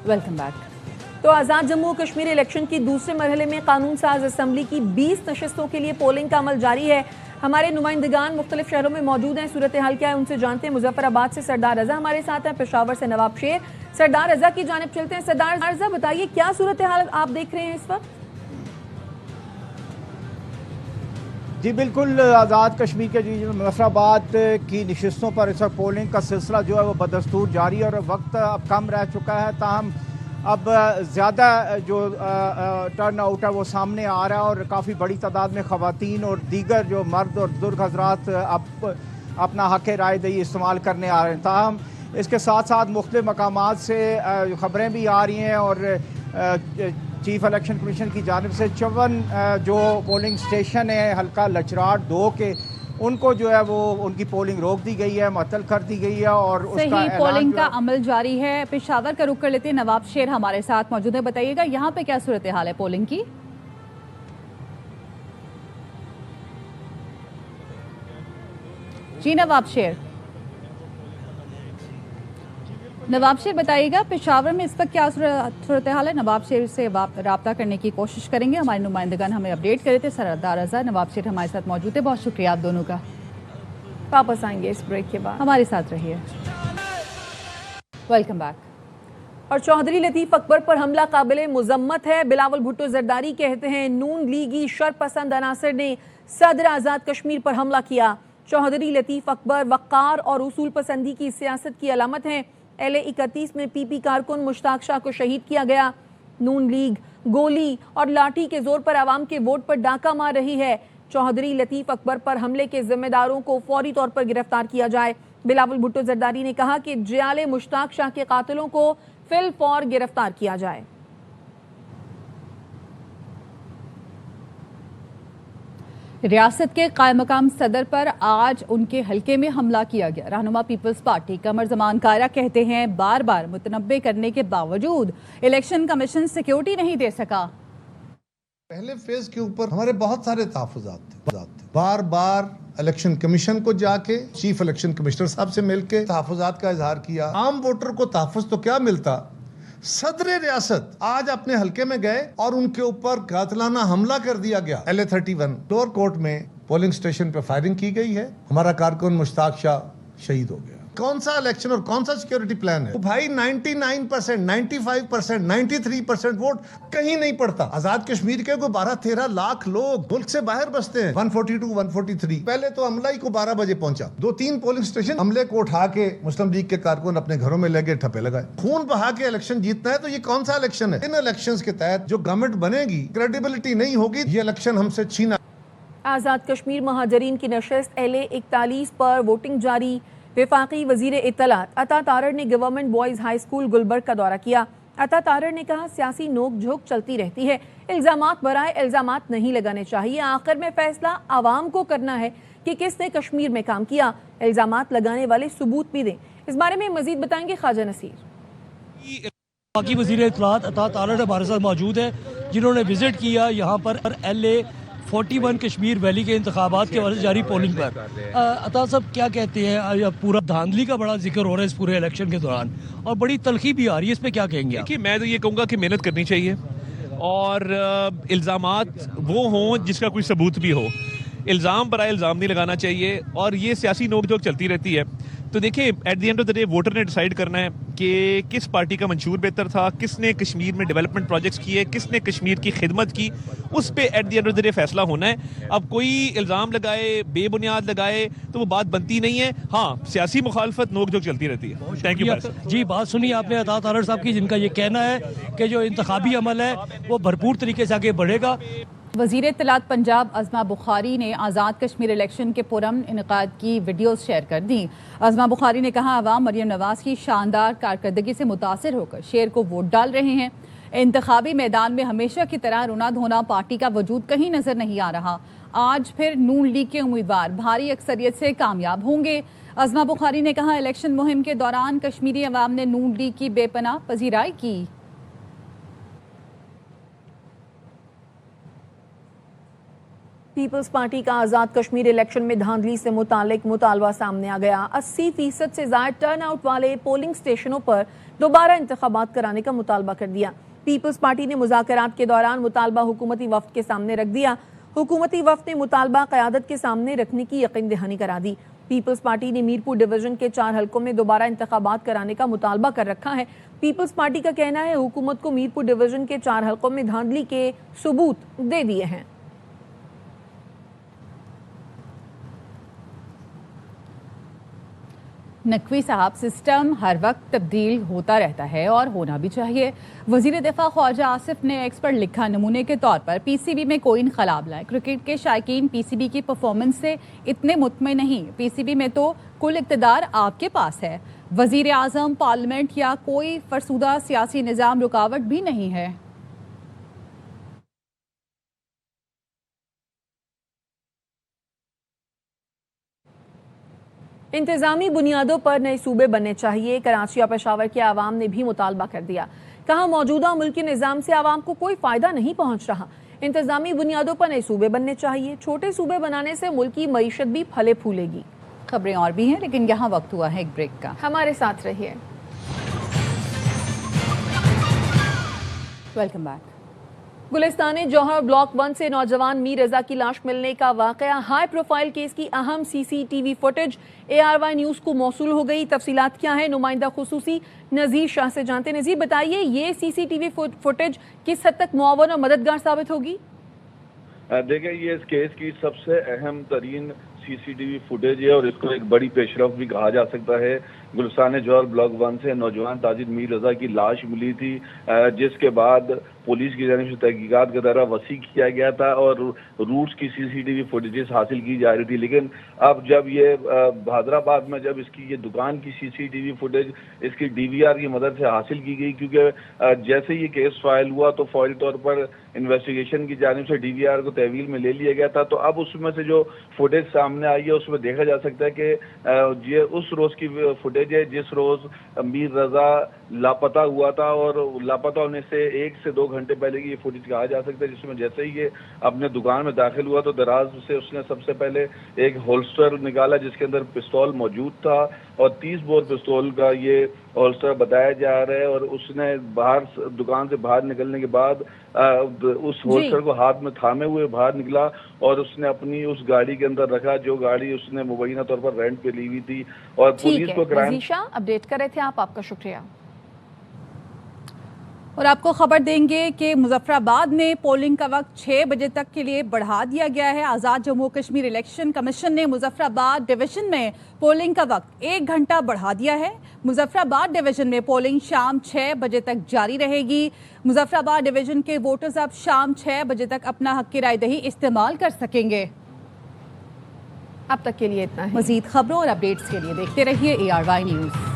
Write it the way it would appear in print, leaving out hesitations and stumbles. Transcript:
Welcome back. तो आज़ाद जम्मू और Kashmir election की दूसरे मरहले में कानून साज असम्बली की 20 नशस्तों के लिए पोलिंग का अमल जारी है। हमारे नुमाइंदगान मुख्तलिफ शहरों में मौजूद हैं। सूरत हाल क्या है उनसे जानते हैं। मुजफ्फराबाद से सरदार रजा हमारे साथ हैं, पेशावर से नवाब शेर। सरदार रजा की जानिब चलते हैं। सरदार रजा बताइए, क्या सूरत हाल आप देख रहे हैं इस वक्त? जी बिल्कुल, आज़ाद कश्मीर के मुजफ्फराबाद की नशस्तों पर इस वक्त पोलिंग का सिलसिला जो है वो बदस्तूर जारी है और वक्त अब कम रह चुका है। ताहम अब ज़्यादा जो टर्न आउट है वो सामने आ रहा है और काफ़ी बड़ी तादाद में ख़वातीन और दीगर जो मर्द और बुजुर्ग हजरात अब अपना हक़ राय दही इस्तेमाल करने आ रहे हैं। ताहम इसके साथ साथ मुख्तलिफ मकामात से ख़बरें भी आ रही हैं और चीफ इलेक्शन कमीशन की जानिब से 54 जो पोलिंग स्टेशन है हल्का लचराट 2 के, उनको जो है वो उनकी पोलिंग रोक दी गई है, मुअत्तल कर दी गई है और उसका पोलिंग का अमल जारी है। पेशावर का रुख कर लेते हैं, नवाब शेर हमारे साथ मौजूद है। बताइएगा यहाँ पे क्या सूरत हाल है पोलिंग की? जी नवाब शेर, बताइएगा पेशावर में इस वक्त क्या सूरत हाल है। नवाब शेर से रब्ता करने की कोशिश करेंगे। हमारे नुमाइंदगान हमें अपडेट करे थे। सरदार रजा, नवाब शेर हमारे साथ मौजूद है। बहुत शुक्रिया आप दोनों का। वापस आएंगे इस ब्रेक के बाद, हमारे साथ रहिए। Welcome back. और चौधरी लतीफ़ अकबर पर हमला काबिल मुजम्मत है। बिलावल भुट्टो जरदारी कहते हैं नून लीगी शरपसंद अनासर ने सदर आज़ाद कश्मीर पर हमला किया। चौधरी लतीफ़ अकबर वक़ार और उसूल पसंदी की सियासत की अलामत हैं। LA-31 में PP कारकुन मुश्ताक शाह को शहीद किया गया। नून लीग गोली और लाठी के जोर पर आवाम के वोट पर डाका मार रही है। चौधरी लतीफ़ अकबर पर हमले के जिम्मेदारों को फौरी तौर पर गिरफ्तार किया जाए। बिलावल भुट्टो जरदारी ने कहा कि जियाले मुश्ताक शाह के कातिलों को फिल फौर गिरफ्तार किया जाए। रियासत के कायम मकाम सदर पर आज उनके हलके में हमला किया गया। रहनुमा पीपल्स पार्टी कमर जमान कायरा कहते हैं बार बार मुतनब्बे करने के बावजूद इलेक्शन कमीशन सिक्योरिटी नहीं दे सका। पहले फेज के ऊपर हमारे बहुत सारे तहफ़्फ़ुज़ात थे। बार बार इलेक्शन कमीशन को जाके चीफ इलेक्शन कमिश्नर साहब से मिलके तहफ़्फ़ुज़ात का इजहार किया। आम वोटर को तहफ़्फ़ुज़ तो क्या मिलता, सदर रियासत आज अपने हलके में गए और उनके ऊपर कातिलाना हमला कर दिया गया। LA-31 लोअर कोर्ट में पोलिंग स्टेशन पर फायरिंग की गई है। हमारा कारकुन मुश्ताक शाह शहीद हो गया। कौन सा इलेक्शन और कौन सा सिक्योरिटी प्लान है? तो भाई 99%, 95%, 93% वोट कहीं नहीं पड़ता। आजाद कश्मीर के को 12-13 लाख लोग मुल्क से बाहर बसते हैं। 142, 143 पहले तो हमला ही को 12 बजे पहुंचा। 2-3 पोलिंग स्टेशन हमले को उठा के मुस्लिम लीग के कारकुन अपने घरों में लगे ठप्पे लगाए। खून बहा के इलेक्शन जीतना है तो ये कौन सा इलेक्शन है? इन इलेक्शन के तहत जो गवर्नमेंट बनेगी क्रेडिबिलिटी नहीं होगी, ये इलेक्शन हमसे छीना। आज़ाद कश्मीर महाजरीन की नशस्त LA-41 पर वोटिंग जारी। वफाकी वजीर इत्तलात अता तारड़ ने government boys high school Gulberg का दौरा किया। अता तारड़ ने कहा सियासी नोक झोंक चलती रहती है, इल्ज़ामात बराए इल्ज़ामात नहीं लगाने चाहिए। आखिर में फैसला आवाम को करना है कि किसने कश्मीर में काम किया। इल्ज़ामात लगाने वाले सबूत भी दें। इस बारे में मजीद बताएंगे ख्वाजा नसीर। वफाकी वजीर इत्तलात अता तारड़ हमारे साथ मौजूद है, जिन्होंने विजिट किया यहाँ पर LA-41 कश्मीर वैली के इंतखाबात के वजह जारी पोलिंग पर। अता साहब क्या कहते हैं, पूरा धांधली का बड़ा जिक्र हो रहा है इस पूरे इलेक्शन के दौरान और बड़ी तलखी भी आ रही है, इस पे क्या कहेंगे? देखिए, मैं तो ये कहूँगा कि मेहनत करनी चाहिए और इल्ज़ामात वो हों जिसका कोई सबूत भी हो। इल्ज़ाम बराए इल्ज़ाम नहीं लगाना चाहिए और ये सियासी नोक झोंक चलती रहती है। तो देखिए, at the end of the day voter ने डिसाइड करना है कि किस पार्टी का मंशूर बेहतर था, किसने कश्मीर में डेवलपमेंट प्रोजेक्ट्स किए, किसने कश्मीर की खिदमत की, उस पे at the end of the day फैसला होना है। अब कोई इल्ज़ाम लगाए, बेबुनियाद लगाए तो वो बात बनती नहीं है। हाँ, सियासी मुखालफत नोक झोंक चलती रहती है। थैंक यू जी। बात सुनिए आपने अता तारड़ साहब की, जिनका ये कहना है कि जो इंतखाबी अमल है वो भरपूर तरीके से आगे बढ़ेगा। वज़ीर इत्तलात पंजाब अज़मा बुखारी ने आज़ाद कश्मीर इलेक्शन के पुरअमन इनेकाद की वीडियोस शेयर कर दी। अज़मा बुखारी ने कहा अवाम मरियम नवाज की शानदार कारकर्दगी से मुतासिर होकर शेर को वोट डाल रहे हैं। इंतखाबी मैदान में हमेशा की तरह रोना धोना पार्टी का वजूद कहीं नजर नहीं आ रहा। आज फिर नून लीग के उम्मीदवार भारी अक्सरियत से कामयाब होंगे। अज़मा बुखारी ने कहा इलेक्शन मुहिम के दौरान कश्मीरी अवाम ने नून लीग की बेपनाह पजीराई की। पीपल्स पार्टी का आज़ाद कश्मीर इलेक्शन में धांधली से मुतालिक मुतालबा सामने आ गया। 80% से ज्यादा टर्न आउट वाले पोलिंग स्टेशनों पर दोबारा इंतखाबात कराने का मुतालबा कर दिया। पीपल्स पार्टी ने मुज़ाकरात के दौरान मुतालबा हुकूमती वफ्द के सामने रख दिया। हुकूमती वफ्द ने मुतालबा क़यादत के सामने रखने की यकीन दहानी करा दी। पीपल्स पार्टी ने मीरपुर डिवीजन के 4 हलकों में दोबारा इंतखाबात कराने का मुतालबा कर रखा है। पीपल्स पार्टी का कहना है हुकूमत को मीरपुर डिवीजन के 4 हलकों में धांधली के सबूत दे दिए हैं। नकवी साहब, सिस्टम हर वक्त तब्दील होता रहता है और होना भी चाहिए। वज़ीर दिफा ख्वाजा आसिफ ने एक्स पर लिखा, नमूने के तौर पर पीसीबी में कोई इनकलाब लाए। क्रिकेट के शायकीन पीसीबी की परफॉर्मेंस से इतने मुतमिन नहीं। पीसीबी में तो कुल इक़्तिदार आपके पास है। वज़ीर आज़म, पार्लियामेंट या कोई फरसुदा सियासी निज़ाम रुकावट भी नहीं है। इंतजामी बुनियादों पर नए सूबे बनने चाहिए। कराची और पेशावर के आवाम ने भी मुतालबा कर दिया। कहा, मौजूदा मुल्की निज़ाम से आवाम को कोई फ़ायदा नहीं पहुँच रहा। इंतजामी बुनियादों पर नए सूबे बनने चाहिए। छोटे सूबे बनाने से मुल्क की मईशत भी फले फूलेगी। खबरें और भी हैं, लेकिन यहाँ वक्त हुआ है एक ब्रेक का। हमारे साथ रहिए। Welcome back. Gulistan Jauhar block 1 से नौजवान मीर रजा की लाश मिलने का वाकया, हाई प्रोफाइल केस की अहम सीसीटीवी फुटेज ARY न्यूज को मौसूल हो गई। तफसीलात क्या है, नुमाइंदा खुसूसी नज़ीर शाह से जानते। नज़ीर, बताइए ये सीसीटीवी फुटेज किस हद तक मुआवन और मददगार साबित होगी? देखिए, ये इस केस की सबसे अहम तरीन सीसीटीवी फुटेज है और इसको एक बड़ी पेशरफ भी कहा जा सकता है। गुलिस्तान जौहर ब्लॉक 1 से नौजवान ताजिर मीर रजा की लाश मिली थी, जिसके बाद पुलिस की जानिब से तहकीकात का दायरा वसी किया गया था और रूट्स की सीसीटीवी फुटेजेस हासिल की जा रही थी। लेकिन अब जब ये हैदराबाद में जब इसकी ये दुकान की सीसीटीवी फुटेज इसकी DVR की मदद से हासिल की गई, क्योंकि जैसे ये केस फाइल हुआ तो फौरी तौर पर इन्वेस्टिगेशन की जानिब से DVR को तहवील में ले लिया गया था। तो अब उसमें से जो फुटेज सामने आई है उसमें देखा जा सकता है कि ये उस रोज की फुटेज है जिस रोज मीर रजा लापता हुआ था, और लापता होने से 1 से 2 घंटे पहले की ये फुटेज कहा जा सकता है, जिसमें जैसे ही ये अपने दुकान में दाखिल हुआ तो दराज से उसने सबसे पहले एक होल्स्टर निकाला जिसके अंदर पिस्तौल मौजूद था और 30 बोर पिस्तौल का ये होल्स्टर बताया जा रहा है। और उसने बाहर दुकान से बाहर निकलने के बाद उस होल्स्टर को हाथ में थामे हुए बाहर निकला और उसने अपनी उस गाड़ी के अंदर रखा जो गाड़ी उसने मुबैना तौर पर रेंट पे ली हुई थी। और पुलिस को क्राइम अपडेट कर रहे थे आप, आपका शुक्रिया। और आपको खबर देंगे कि मुजफ्फराबाद में पोलिंग का वक्त 6 बजे तक के लिए बढ़ा दिया गया है। आज़ाद जम्मू कश्मीर इलेक्शन कमीशन ने मुजफ्फराबाद डिवीजन में पोलिंग का वक्त 1 घंटा बढ़ा दिया है। मुजफ्फराबाद डिवीजन में पोलिंग शाम 6 बजे तक जारी रहेगी। मुजफ्फराबाद डिवीजन के वोटर्स अब शाम 6 बजे तक अपना हक राय दही इस्तेमाल कर सकेंगे। अब तक के लिए इतना ही। मजीद खबरों और अपडेट्स के लिए देखते रहिए ARY न्यूज़।